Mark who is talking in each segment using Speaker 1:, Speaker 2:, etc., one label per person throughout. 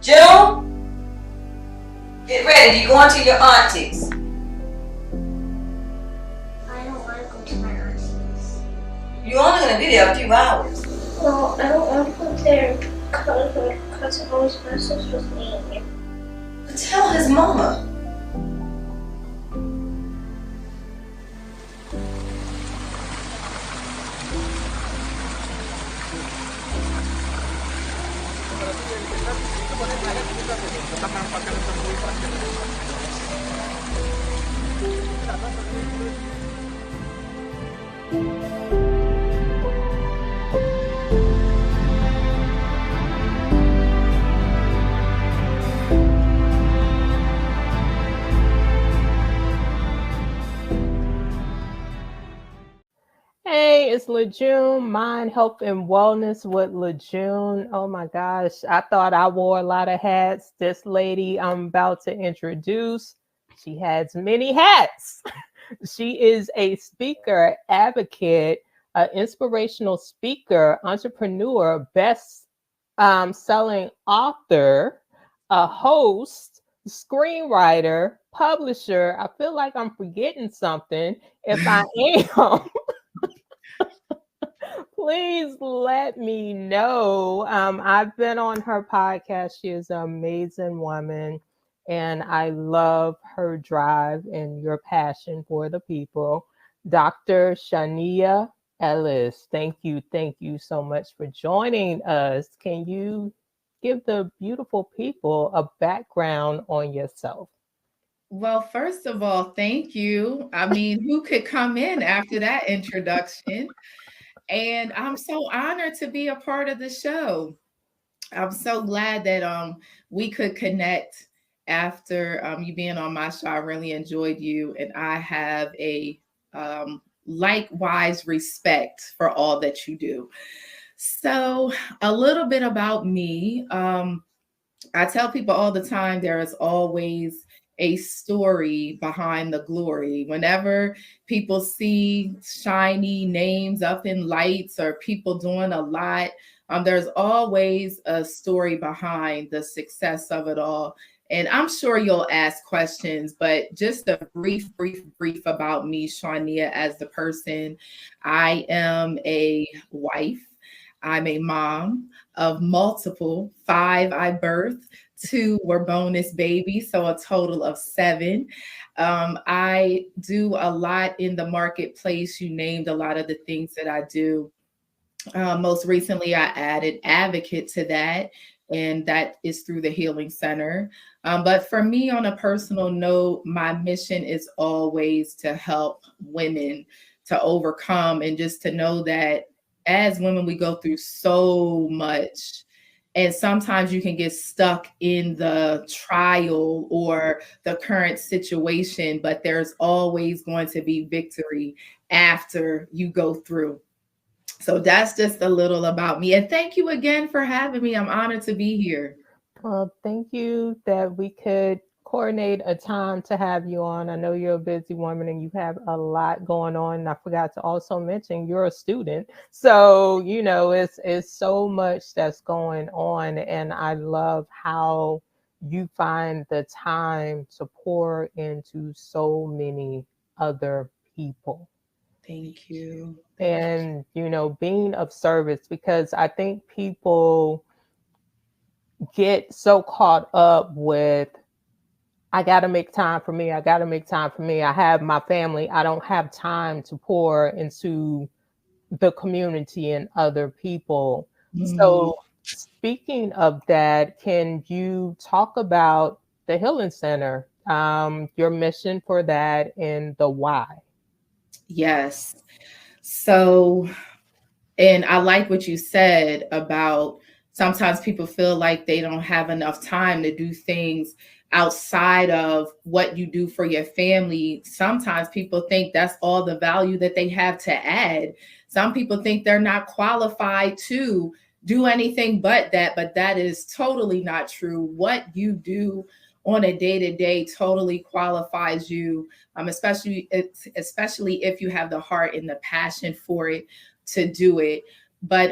Speaker 1: June, get ready. You're going to your auntie's.
Speaker 2: I don't want to go to my auntie's.
Speaker 1: You're only going to be there a few hours.
Speaker 2: No, I don't want to go there because my cousin always messes with me.
Speaker 1: But tell his mama.
Speaker 3: Hey, it's LaJune, Mind, Health, and Wellness with LaJune. Oh my gosh, I thought I wore a lot of hats. This lady I'm about to introduce, she has many hats. She is a speaker, advocate, an inspirational speaker, entrepreneur, best selling author, a host, screenwriter, publisher. I feel like I'm forgetting something. If I am, please let me know. I've been on her podcast. She is an amazing woman, and I love her drive and your passion for the people. Dr. Shawneya Ellis, thank you so much for joining us. Can you give the beautiful people a background on yourself?
Speaker 4: Well, first of all, thank you. I mean, who could come in after that introduction? And I'm so honored to be a part of the show. I'm so glad that we could connect after you being on my show. I really enjoyed you, and I have a likewise respect for all that you do. So, a little bit about me. I tell people all the time there is always a story behind the glory. Whenever people see shiny names up in lights or people doing a lot, there's always a story behind the success of it all. And I'm sure you'll ask questions, but just a brief about me, Shawneya, as the person. I am a wife. I'm a mom of multiple, 5 I birthed, 2 were bonus babies, so a total of 7. I do a lot in the marketplace. You named a lot of the things that I do. Most recently, I added advocate to that, and that is through the Healing Center. But for me, on a personal note, my mission is always to help women to overcome and just to know that as women, we go through so much. And sometimes you can get stuck in the trial or the current situation, but there's always going to be victory after you go through. So that's just a little about me. And thank you again for having me. I'm honored to be here.
Speaker 3: Well, thank you that we could coordinate a time to have you on. I know you're a busy woman and you have a lot going on. And I forgot to also mention you're a student. So, it's so much that's going on. And I love how you find the time to pour into so many other people.
Speaker 4: Thank you.
Speaker 3: And, being of service, because I think people get so caught up with, I got to make time for me. I got to make time for me. I have my family. I don't have time to pour into the community and other people. So speaking of that, can you talk about the Healing Center, your mission for that and the why?
Speaker 4: Yes. So, and I like what you said about sometimes people feel like they don't have enough time to do things outside of what you do for your family. Sometimes people think that's all the value that they have to add. Some people think they're not qualified to do anything but that is totally not true. What you do on a day-to-day totally qualifies you, especially if you have the heart and the passion for it to do it. But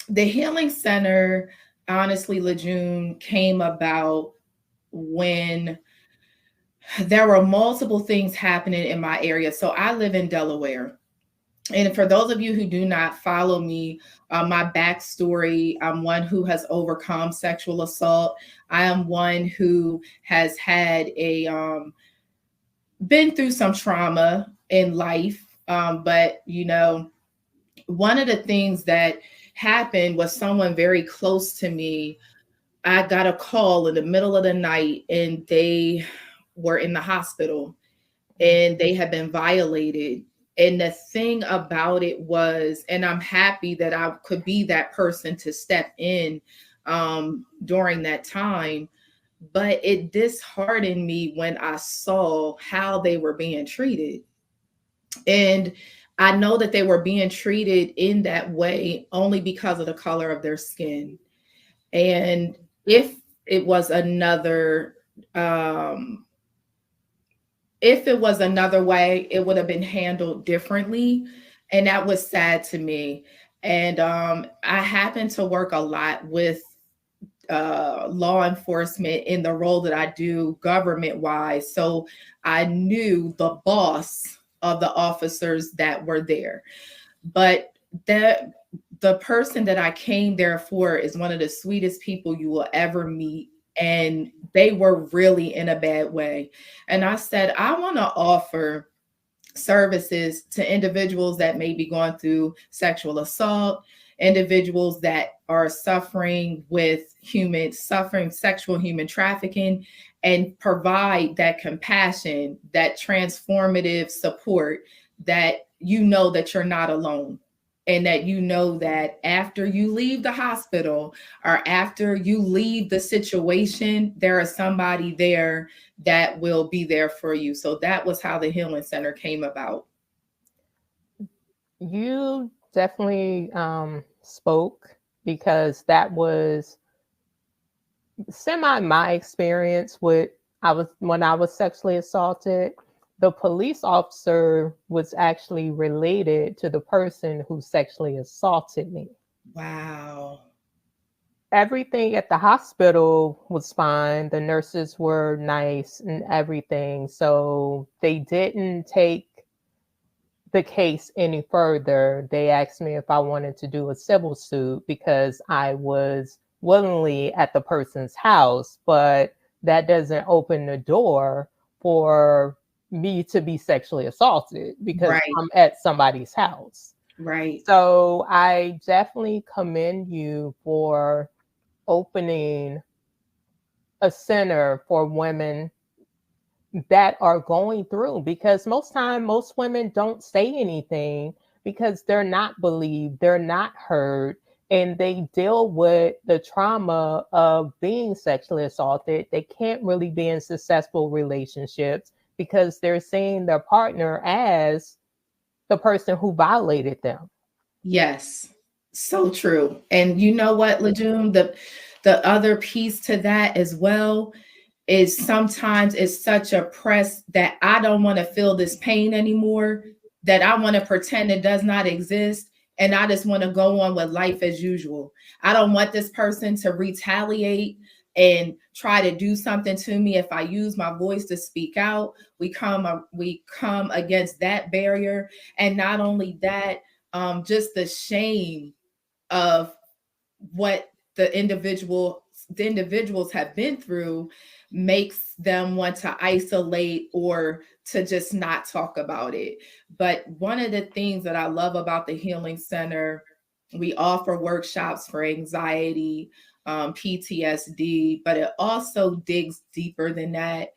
Speaker 4: the Healing Center, honestly, LaJune, came about when there were multiple things happening in my area. So I live in Delaware. And for those of you who do not follow me, my backstory, I'm one who has overcome sexual assault. I am one who has had been through some trauma in life. But, one of the things that happened was someone very close to me. I got a call in the middle of the night and they were in the hospital and they had been violated. And the thing about it was, and I'm happy that I could be that person to step in during that time, but it disheartened me when I saw how they were being treated. And I know that they were being treated in that way only because of the color of their skin. And if it was another, way, it would have been handled differently. And that was sad to me. And I happen to work a lot with law enforcement in the role that I do government wise. So I knew the boss of the officers that were there. But the person that I came there for is one of the sweetest people you will ever meet. And they were really in a bad way. And I said, I want to offer services to individuals that may be going through sexual assault, individuals that are suffering with sexual human trafficking, and provide that compassion, that transformative support, that that you're not alone. And that that after you leave the hospital or after you leave the situation, there is somebody there that will be there for you. So that was how the Healing Center came about.
Speaker 3: You definitely spoke, because that was semi my experience when I was sexually assaulted. The police officer was actually related to the person who sexually assaulted me.
Speaker 4: Wow.
Speaker 3: Everything at the hospital was fine. The nurses were nice and everything. So they didn't take the case any further. They asked me if I wanted to do a civil suit because I was willingly at the person's house, but that doesn't open the door for me to be sexually assaulted because
Speaker 4: Right.
Speaker 3: I'm at somebody's house.
Speaker 4: Right.
Speaker 3: So I definitely commend you for opening a center for women that are going through, because most women don't say anything because they're not believed, they're not heard, and they deal with the trauma of being sexually assaulted. They can't really be in successful relationships because they're seeing their partner as the person who violated them.
Speaker 4: Yes, so true. And you know what, LaJune, the other piece to that as well is sometimes it's such a press that I don't want to feel this pain anymore, that I want to pretend it does not exist. And I just want to go on with life as usual. I don't want this person to retaliate and try to do something to me if I use my voice to speak out. We come against that barrier. And not only that, just the shame of what the individuals have been through makes them want to isolate or to just not talk about it. But one of the things that I love about the Healing Center, we offer workshops for anxiety, PTSD, but it also digs deeper than that.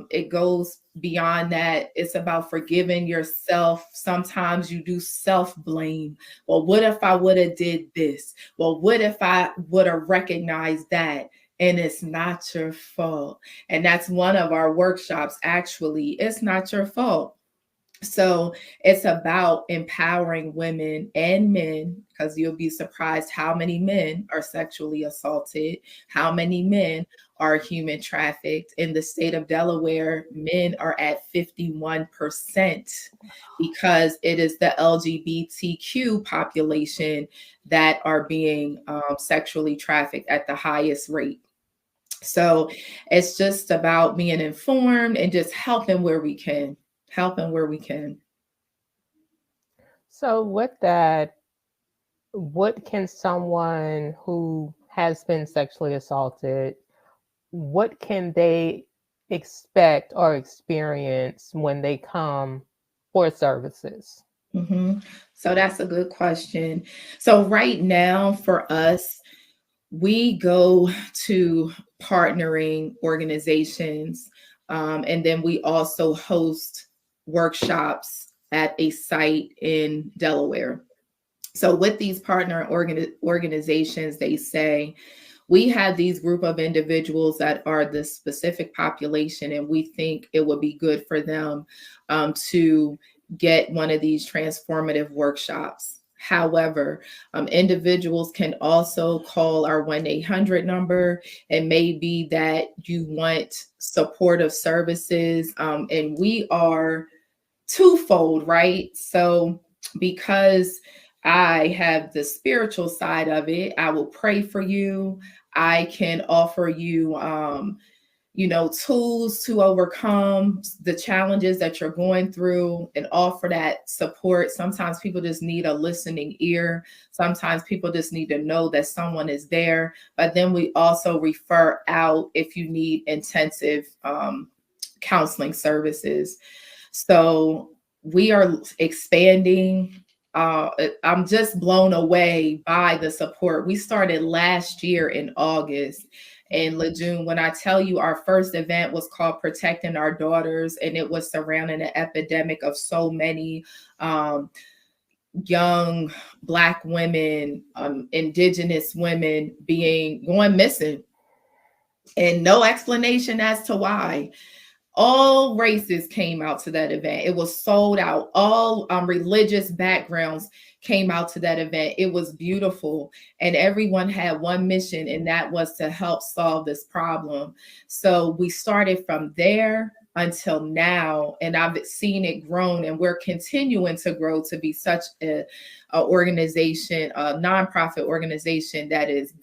Speaker 4: It goes beyond that. It's about forgiving yourself. Sometimes you do self-blame. Well, what if I would have did this? Well, what if I would have recognized that? And it's not your fault. And that's one of our workshops, actually. It's not your fault. So it's about empowering women and men, because you'll be surprised how many men are sexually assaulted, how many men are human trafficked. In the state of Delaware, men are at 51% because it is the LGBTQ population that are being sexually trafficked at the highest rate. So it's just about being informed and just helping where we can, helping where we can.
Speaker 3: So, with that, what can someone who has been sexually assaulted, what can they expect or experience when they come for services?
Speaker 4: Mm-hmm. So that's a good question. So right now for us, we go to partnering organizations, and then we also host workshops at a site in Delaware. So with these partner organizations, they say, we have these group of individuals that are the specific population, and we think it would be good for them to get one of these transformative workshops. However, individuals can also call our 1-800 number. It may be that you want supportive services, and we are twofold, right? So because I have the spiritual side of it, I will pray for you. I can offer you, tools to overcome the challenges that you're going through and offer that support. Sometimes people just need a listening ear. Sometimes people just need to know that someone is there. But then we also refer out if you need intensive counseling services. So we are expanding. I'm just blown away by the support. We started last year in August. And LaJune, when I tell you our first event was called Protecting Our Daughters, and it was surrounding an epidemic of so many young Black women, Indigenous women going missing, and no explanation as to why. All races came out to that event. It was sold out. All religious backgrounds came out to that event. It was beautiful. And everyone had one mission, and that was to help solve this problem. So we started from there until now, and I've seen it grown, and we're continuing to grow to be such a organization, a nonprofit organization that is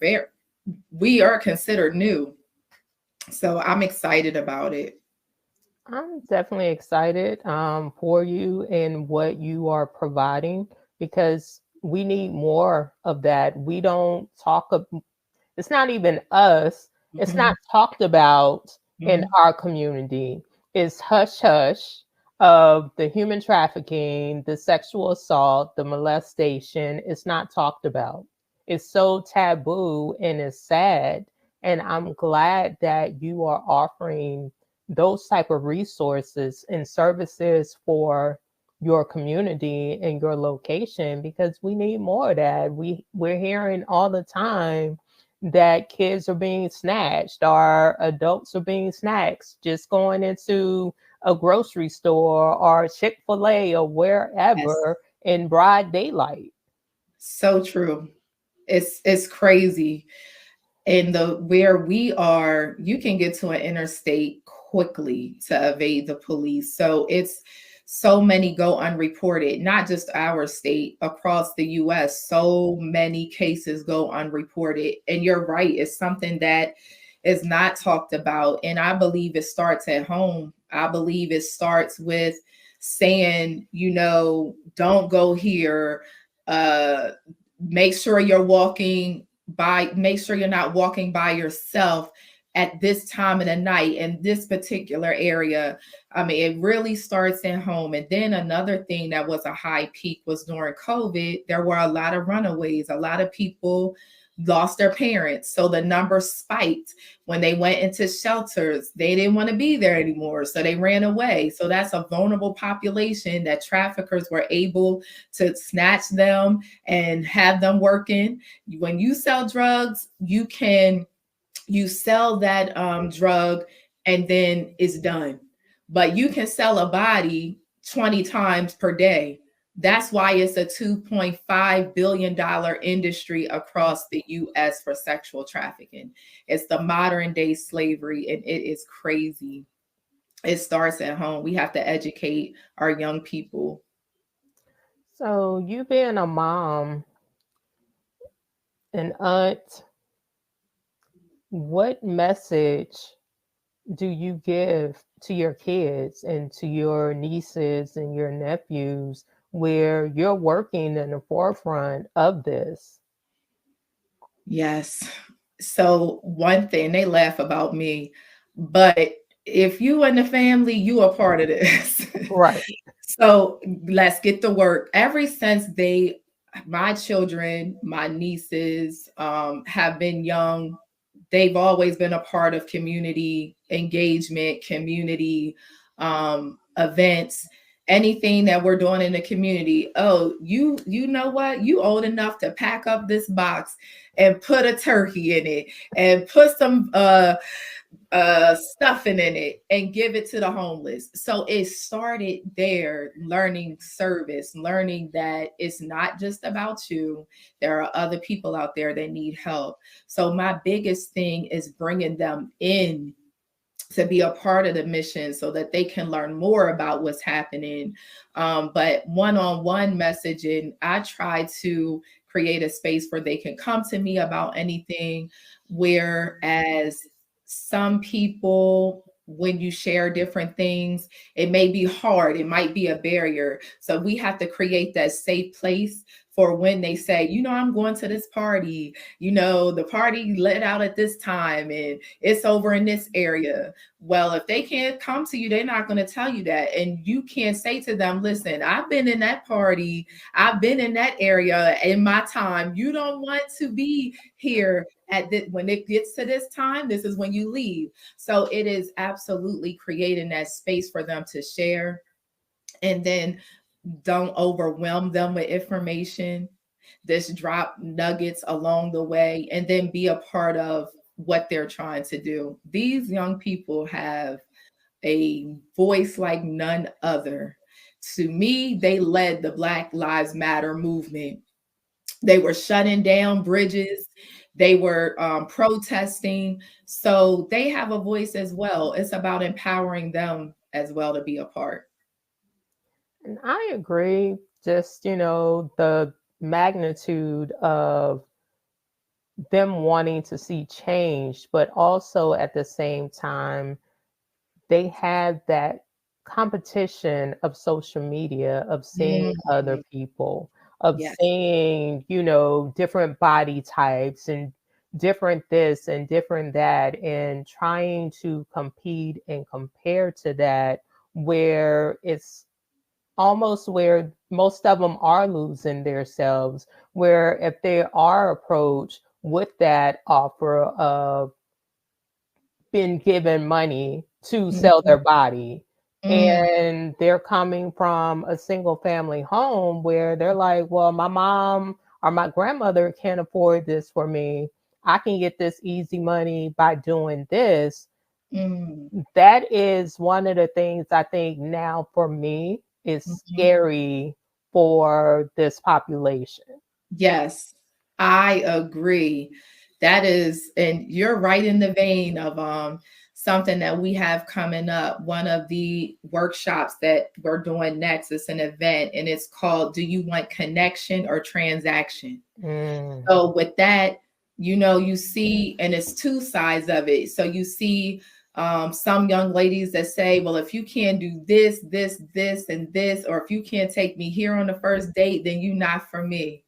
Speaker 4: we are considered new. So I'm excited about it.
Speaker 3: I'm definitely excited for you and what you are providing, because we need more of that. We don't talk, it's not even us, it's not talked about in our community. It's hush hush of the human trafficking, the sexual assault, the molestation. It's not talked about. It's so taboo and it's sad. And I'm glad that you are offering those type of resources and services for your community and your location, because we need more of that. We're hearing all the time that kids are being snatched or adults are being snatched just going into a grocery store or Chick-fil-A or wherever in broad daylight.
Speaker 4: So true. It's crazy. And where we are, you can get to an interstate quickly to evade the police. So it's so many go unreported, not just our state, across the US. So many cases go unreported. And you're right, it's something that is not talked about. And I believe it starts at home. I believe it starts with saying, don't go here. Make sure you're make sure you're not walking by yourself at this time of the night in this particular area. I mean, it really starts at home. And then another thing that was a high peak was during COVID, there were a lot of runaways. A lot of people lost their parents. So the number spiked when they went into shelters. They didn't want to be there anymore, so they ran away. So that's a vulnerable population that traffickers were able to snatch them and have them working. When you sell drugs, you sell that drug and then it's done. But you can sell a body 20 times per day. That's why it's a $2.5 billion industry across the US for sexual trafficking. It's the modern day slavery, and it is crazy. It starts at home. We have to educate our young people.
Speaker 3: So, you being a mom, an aunt, what message do you give to your kids and to your nieces and your nephews where you're working in the forefront of this?
Speaker 4: Yes. So one thing, they laugh about me, but if you and the family, you are part of this.
Speaker 3: Right.
Speaker 4: So let's get to work. Ever since my children, my nieces, have been young, they've always been a part of community engagement, community events, anything that we're doing in the community. Oh, you know what? You old enough to pack up this box and put a turkey in it and put some stuffing in it and give it to the homeless. So it started there, learning service, learning that it's not just about you. There are other people out there that need help. So my biggest thing is bringing them in to be a part of the mission so that they can learn more about what's happening. But one-on-one messaging, I try to create a space where they can come to me about anything. Whereas some people, when you share different things, it may be hard, it might be a barrier. So we have to create that safe place for when they say, I'm going to this party, the party let out at this time and it's over in this area. Well, if they can't come to you, they're not going to tell you that. And you can't say to them, listen, I've been in that party, I've been in that area in my time. You don't want to be here when it gets to this time, this is when you leave. So it is absolutely creating that space for them to share. And then don't overwhelm them with information. Just drop nuggets along the way and then be a part of what they're trying to do. These young people have a voice like none other. To me, they led the Black Lives Matter movement. They were shutting down bridges. They were protesting. So they have a voice as well. It's about empowering them as well to be a part.
Speaker 3: And I agree. Just, the magnitude of them wanting to see change, but also at the same time, they have that competition of social media, of seeing other people, of
Speaker 4: Yes.
Speaker 3: seeing, different body types and different this and different that, and trying to compete and compare to that, where it's almost where most of them are losing themselves, where if they are approached with that offer of been given money to sell their body, and they're coming from a single family home where they're like, well, my mom or my grandmother can't afford this for me, I can get this easy money by doing this. That is one of the things I think now for me is scary for this population.
Speaker 4: Yes, I agree. That is, and you're right in the vein of something that we have coming up. One of the workshops that we're doing next is an event, and it's called "Do You Want Connection or Transaction?" So with that, you see, and it's two sides of it. So you see some young ladies that say, well, if you can't do this, this, this, and this, or if you can't take me here on the first date, then you're not for me.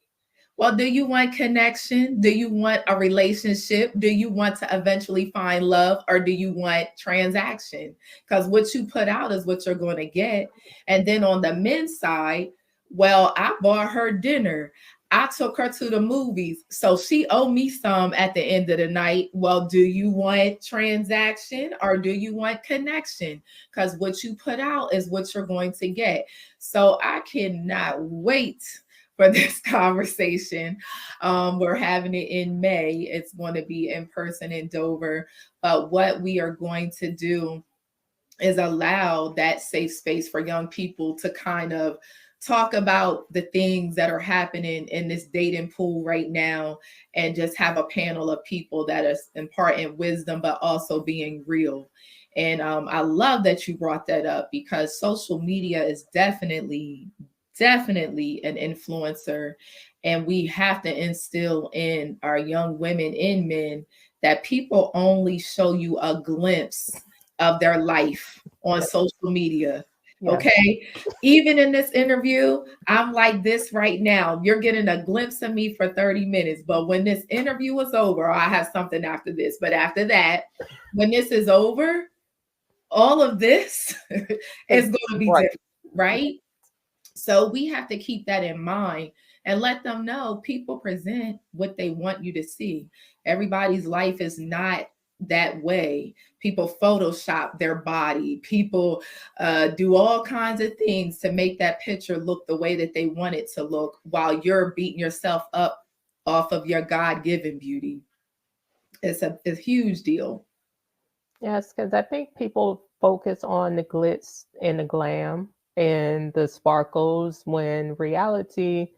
Speaker 4: Well, do you want connection? Do you want a relationship? Do you want to eventually find love, or do you want transaction? Because what you put out is what you're going to get. And then on the men's side, well, I bought her dinner, I took her to the movies, so she owed me some at the end of the night. Well, do you want transaction or do you want connection? Because what you put out is what you're going to get. So I cannot wait for this conversation. We're having it in May. It's going to be in person in Dover. But what we are going to do is allow that safe space for young people to kind of talk about the things that are happening in this dating pool right now, and just have a panel of people that is imparting wisdom, but also being real. And I love that you brought that up, because social media is definitely an influencer. And we have to instill in our young women and men that people only show you a glimpse of their life on
Speaker 3: Yes.
Speaker 4: social media.
Speaker 3: Yes.
Speaker 4: Okay. Even in this interview, I'm like this right now. You're getting a glimpse of me for 30 minutes. But when this interview is over, I have something after this. But after that, when this is over, all of this is going to be
Speaker 3: Right.
Speaker 4: different, right? So we have to keep that in mind and let them know people present what they want you to see. Everybody's life is not that way. People Photoshop their body. People do all kinds of things to make that picture look the way that they want it to look, while you're beating yourself up off of your God-given beauty. It's a huge deal.
Speaker 3: Yes, because I think people focus on the glitz and the glam and the sparkles, when reality,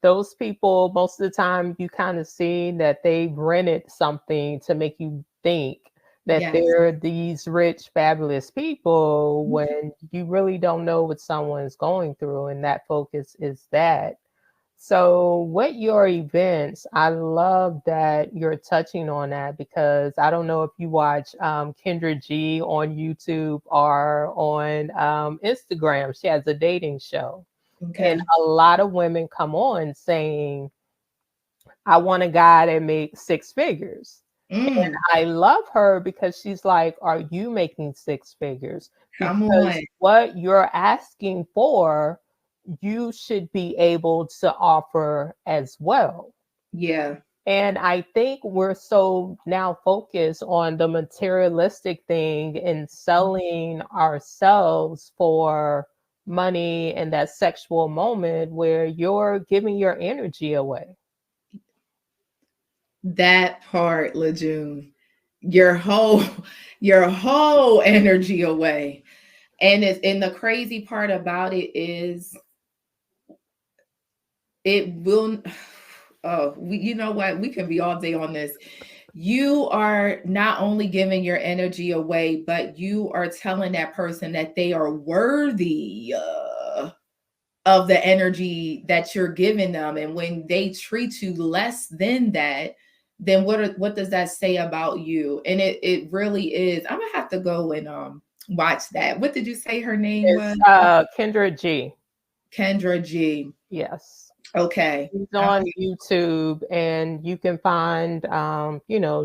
Speaker 3: those people, most of the time, you kind of see that they rented something to make you think that
Speaker 4: Yes.
Speaker 3: they're these rich, fabulous people, when you really don't know what someone's going through, and that focus is that. So, with your events, I love that you're touching on that, because I don't know if you watch Kendra G on YouTube or on Instagram. She has a dating show.
Speaker 4: Okay.
Speaker 3: And a lot of women come on saying, I want a guy that makes six figures. And
Speaker 4: Mm,
Speaker 3: I love her because she's like, are you making six figures?
Speaker 4: come on.
Speaker 3: Because what you're asking for, you should be able to offer as well.
Speaker 4: Yeah.
Speaker 3: And I think we're so now focused on the materialistic thing and selling ourselves for money and that sexual moment where you're giving your energy away.
Speaker 4: That part, LaJune, your whole your whole energy away. And the crazy part about it is it will oh, you know what? We can be all day on this. You are not only giving your energy away, but you are telling that person that they are worthy of the energy that you're giving them. And when they treat you less than that, then what does that say about you? And it really is. I'm gonna have to go and watch that. What did you say her name
Speaker 3: It's
Speaker 4: was?
Speaker 3: Kendra G.
Speaker 4: Kendra G.
Speaker 3: Yes.
Speaker 4: Okay.
Speaker 3: She's on YouTube, and you can find,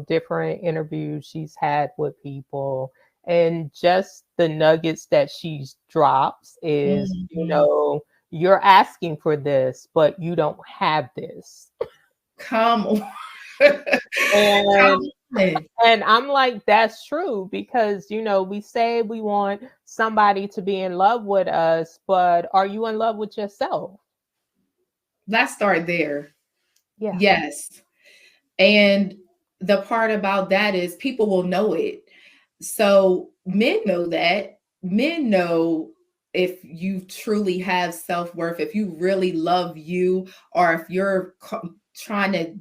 Speaker 3: different interviews she's had with people. And just the nuggets that she drops is,
Speaker 4: Mhm.
Speaker 3: you're asking for this, but you don't have this.
Speaker 4: Come on. Come
Speaker 3: And
Speaker 4: on.
Speaker 3: and I'm like, that's true, because we say we want somebody to be in love with us, but are you in love with yourself?
Speaker 4: Let's start there.
Speaker 3: Yeah.
Speaker 4: Yes. And the part about that is people will know it. So men know that. Men know if you truly have self-worth, if you really love you, or if you're trying to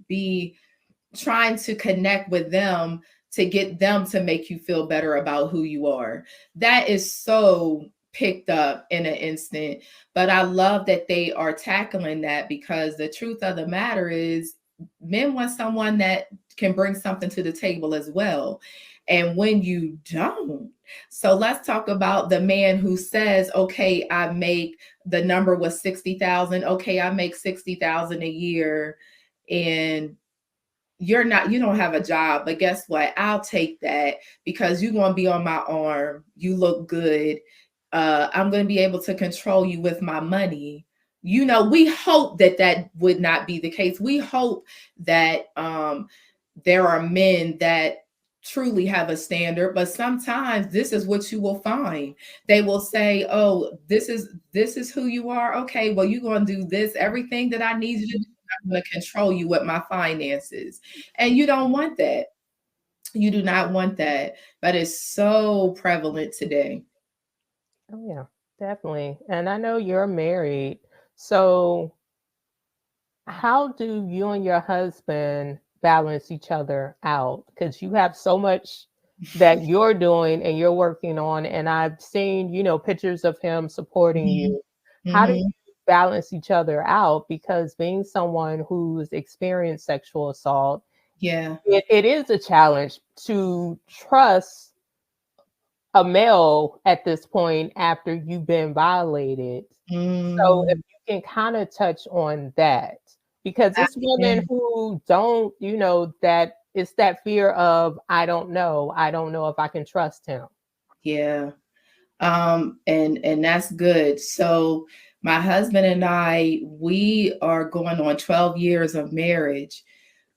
Speaker 4: connect with them to get them to make you feel better about who you are. That is so picked up in an instant. But I love that they are tackling that, because the truth of the matter is men want someone that can bring something to the table as well. And when you don't, so let's talk about the man who says, okay, I make, the number was 60,000. Okay, I make 60,000 a year, and you don't have a job, but guess what? I'll take that because you're going to be on my arm. You look good. I'm going to be able to control you with my money. We hope that that would not be the case. We hope that there are men that truly have a standard, but sometimes this is what you will find. They will say, oh, this is who you are. Okay, well, you're going to do this, everything that I need you to do. I'm going to control you with my finances. And you don't want that. You do not want that, but it's so prevalent today.
Speaker 3: Oh yeah, definitely. And I know you're married. So how do you and your husband balance each other out? Because you have so much that you're doing and you're working on, and I've seen, pictures of him supporting
Speaker 4: Mhm.
Speaker 3: you. How do you
Speaker 4: Mhm.
Speaker 3: balance each other out? Because being someone who's experienced sexual assault,
Speaker 4: Yeah.
Speaker 3: it is a challenge to trust a male at this point after you've been violated. So if
Speaker 4: Mm.
Speaker 3: you can kind of touch on that, because it's women
Speaker 4: Yeah.
Speaker 3: who don't, that it's that fear of, I don't know if I can trust him.
Speaker 4: Yeah. And that's good. So my husband and I, we are going on 12 years of marriage.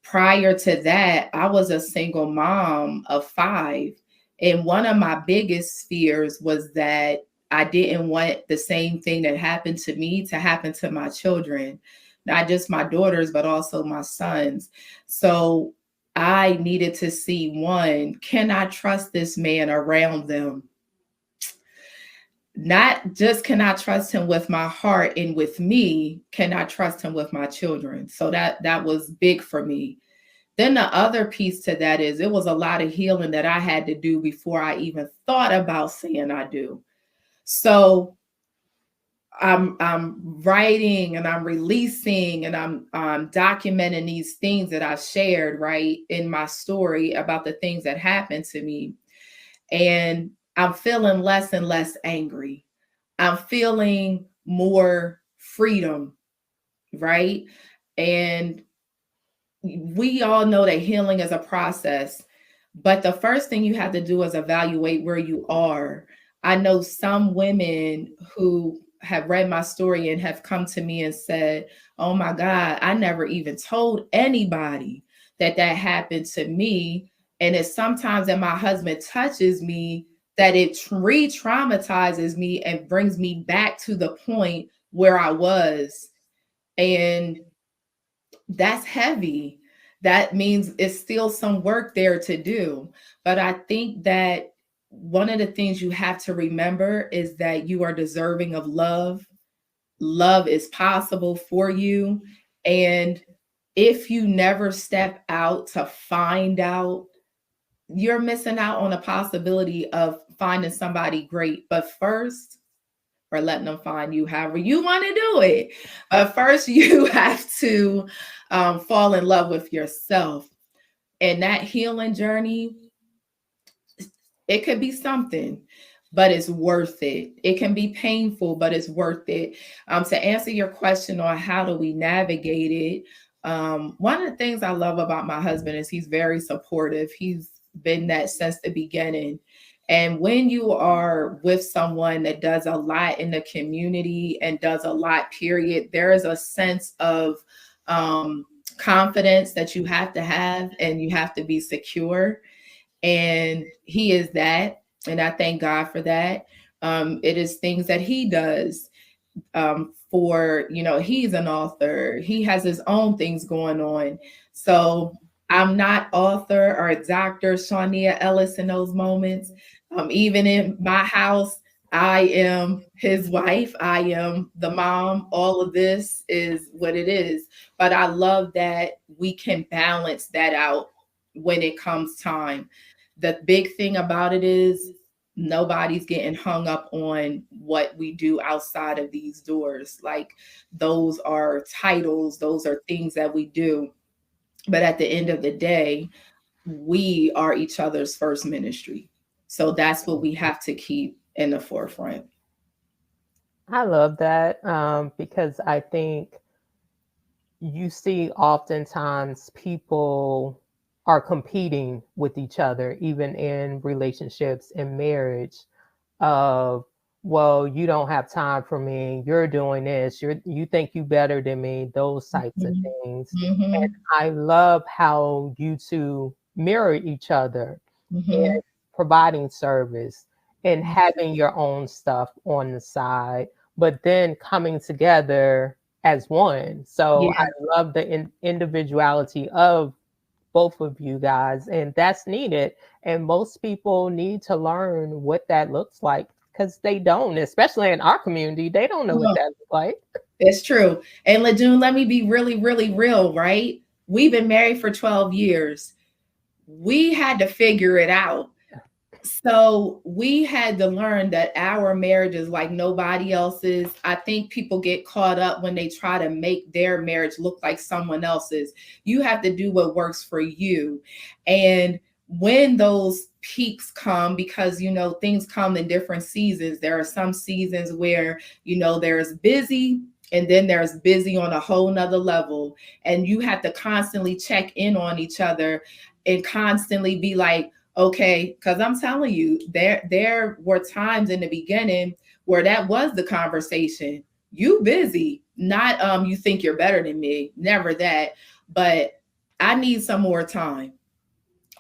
Speaker 4: Prior to that, I was a single mom of 5. And one of my biggest fears was that I didn't want the same thing that happened to me to happen to my children, not just my daughters, but also my sons. So I needed to see, one, can I trust this man around them? Not just can I trust him with my heart and with me, can I trust him with my children? So that was big for me. Then the other piece to that is it was a lot of healing that I had to do before I even thought about saying I do. So I'm writing and I'm releasing and I'm documenting these things that I've shared, right, in my story about the things that happened to me. And I'm feeling less and less angry. I'm feeling more freedom, right? And we all know that healing is a process, but the first thing you have to do is evaluate where you are. I know some women who have read my story and have come to me and said, "Oh my God, I never even told anybody that happened to me." And it's sometimes that my husband touches me that it re traumatizes me and brings me back to the point where I was. And that's heavy. That means it's still some work there to do. But I think that one of the things you have to remember is that you are deserving of love. Love is possible for you. And if you never step out to find out, you're missing out on a possibility of finding somebody great. But first, or letting them find you however you want to do it. But first, you have to fall in love with yourself. And that healing journey, it could be something, but it's worth it. It can be painful, but it's worth it. To answer your question on how do we navigate it, one of the things I love about my husband is he's very supportive. He's been that since the beginning. And when you are with someone that does a lot in the community and does a lot, period, there is a sense of confidence that you have, and you have to be secure. And he is that. And I thank God for that. It is things that he does for, he's an author. He has his own things going on. So I'm not author or Dr. Shawneya Ellis in those moments. Even in my house, I am his wife. I am the mom. All of this is what it is. But I love that we can balance that out when it comes time. The big thing about it is nobody's getting hung up on what we do outside of these doors. Like, those are titles, those are things that we do. But at the end of the day, we are each other's first ministry. So that's what we have to keep in the forefront.
Speaker 3: I love that, because I think you see oftentimes people are competing with each other, even in relationships and marriage, of, well, you don't have time for me, you're doing this, you think you better than me, those types of
Speaker 4: Mhm.
Speaker 3: things. And
Speaker 4: Mhm.
Speaker 3: I love how you two mirror each other in
Speaker 4: Mhm.
Speaker 3: providing service and having your own stuff on the side, but then coming together as one. So I
Speaker 4: Yeah.
Speaker 3: love the individuality of both of you guys, and that's needed. And most people need to learn what that looks like because they don't, especially in our community, they don't know what that looks like.
Speaker 4: It's true. And LaJune, let me be really, really real, right? We've been married for 12 years. We had to figure it out. So we had to learn that our marriage is like nobody else's. I think people get caught up when they try to make their marriage look like someone else's. You have to do what works for you. And when those peaks come, because, you know, things come in different seasons. There are some seasons where, you know, there's busy, and then there's busy on a whole nother level. And you have to constantly check in on each other and constantly be like, okay, because I'm telling you, there were times in the beginning where that was the conversation. You busy, not you think you're better than me, never that, but I need some more time.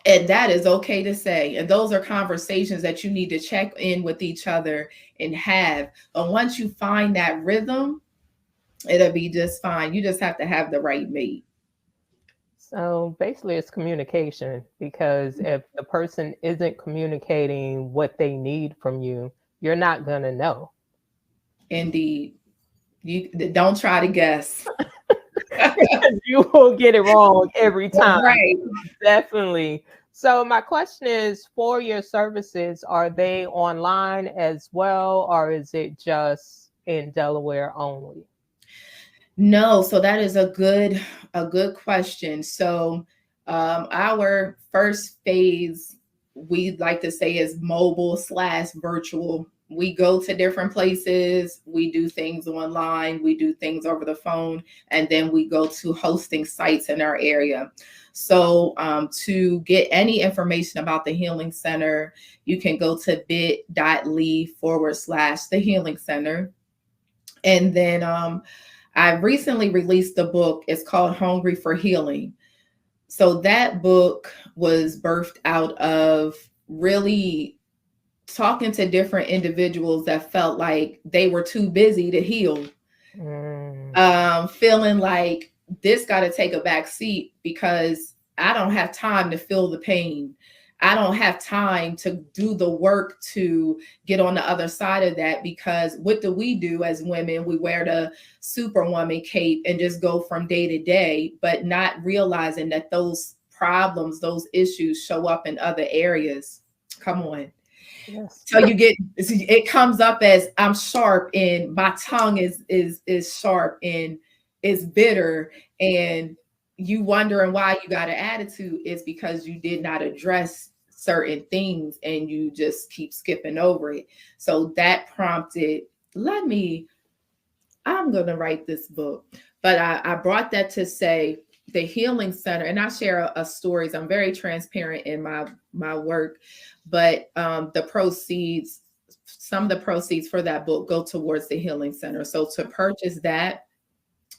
Speaker 4: And that is okay to say. And those are conversations that you need to check in with each other and have. But once you find that rhythm, it'll be just fine. You just have to have the right mate.
Speaker 3: So basically, it's communication, because if the person isn't communicating what they need from you, you're not going to know.
Speaker 4: Indeed. You don't try to guess.
Speaker 3: You will get it wrong every time.
Speaker 4: Right.
Speaker 3: Definitely. So my question is, for your services, are they online as well, or is it just in Delaware only?
Speaker 4: No, so that is a good question. So our first phase, we'd like to say, is mobile/virtual. We go to different places, we do things online, we do things over the phone, and then we go to hosting sites in our area. So to get any information about the Healing Center, you can go to bit.ly/the Healing Center. And then I recently released a book. It's called Hungry for Healing. So that book was birthed out of really talking to different individuals that felt like they were too busy to heal. Feeling like this got to take a back seat because I don't have time to feel the pain. I don't have time to do the work to get on the other side of that, because what do we do as women? We wear the superwoman cape and just go from day to day, but not realizing that those problems, those issues show up in other areas. Come on. Yes. So it comes up as I'm sharp and my tongue is sharp and is bitter, and you wondering why you got an attitude is because you did not address certain things and you just keep skipping over it. So that prompted, I'm going to write this book. But I brought that to say the Healing Center, and I share stories. I'm very transparent in my work, but some of the proceeds for that book go towards the Healing Center. So to purchase that,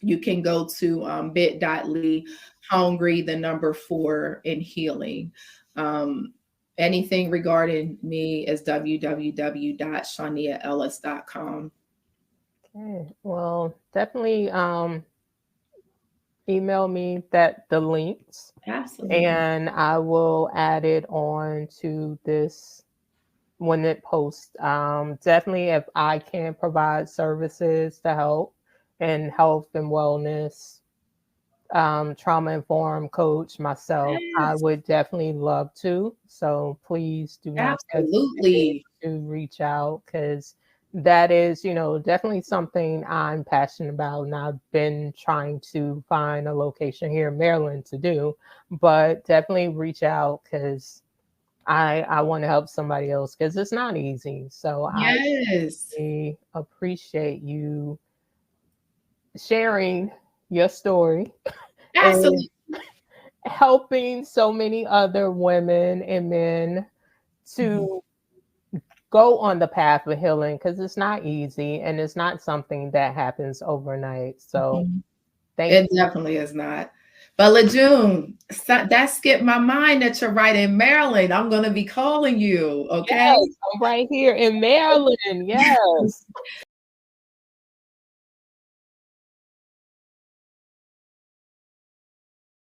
Speaker 4: you can go to bit.ly hungry 4 in healing. Anything regarding me is www.shawneyaellis.com.
Speaker 3: Okay, well, definitely email me the links.
Speaker 4: Absolutely.
Speaker 3: And I will add it on to this when it posts. Definitely, if I can provide services to help in health and wellness, trauma-informed coach myself, yes, I would definitely love to. So please do not hesitate to reach out, because that is, definitely something I'm passionate about, and I've been trying to find a location here in Maryland to do. But definitely reach out, because I want to help somebody else, because it's not easy. So yes, I appreciate you sharing your story.
Speaker 4: Absolutely.
Speaker 3: And helping so many other women and men to go on the path of healing, because it's not easy and it's not something that happens overnight. So thank you.
Speaker 4: It definitely is not. But LaJune, that skipped my mind that you're right in Maryland. I'm going to be calling you. Okay.
Speaker 3: Yes, I'm right here in Maryland. Yes.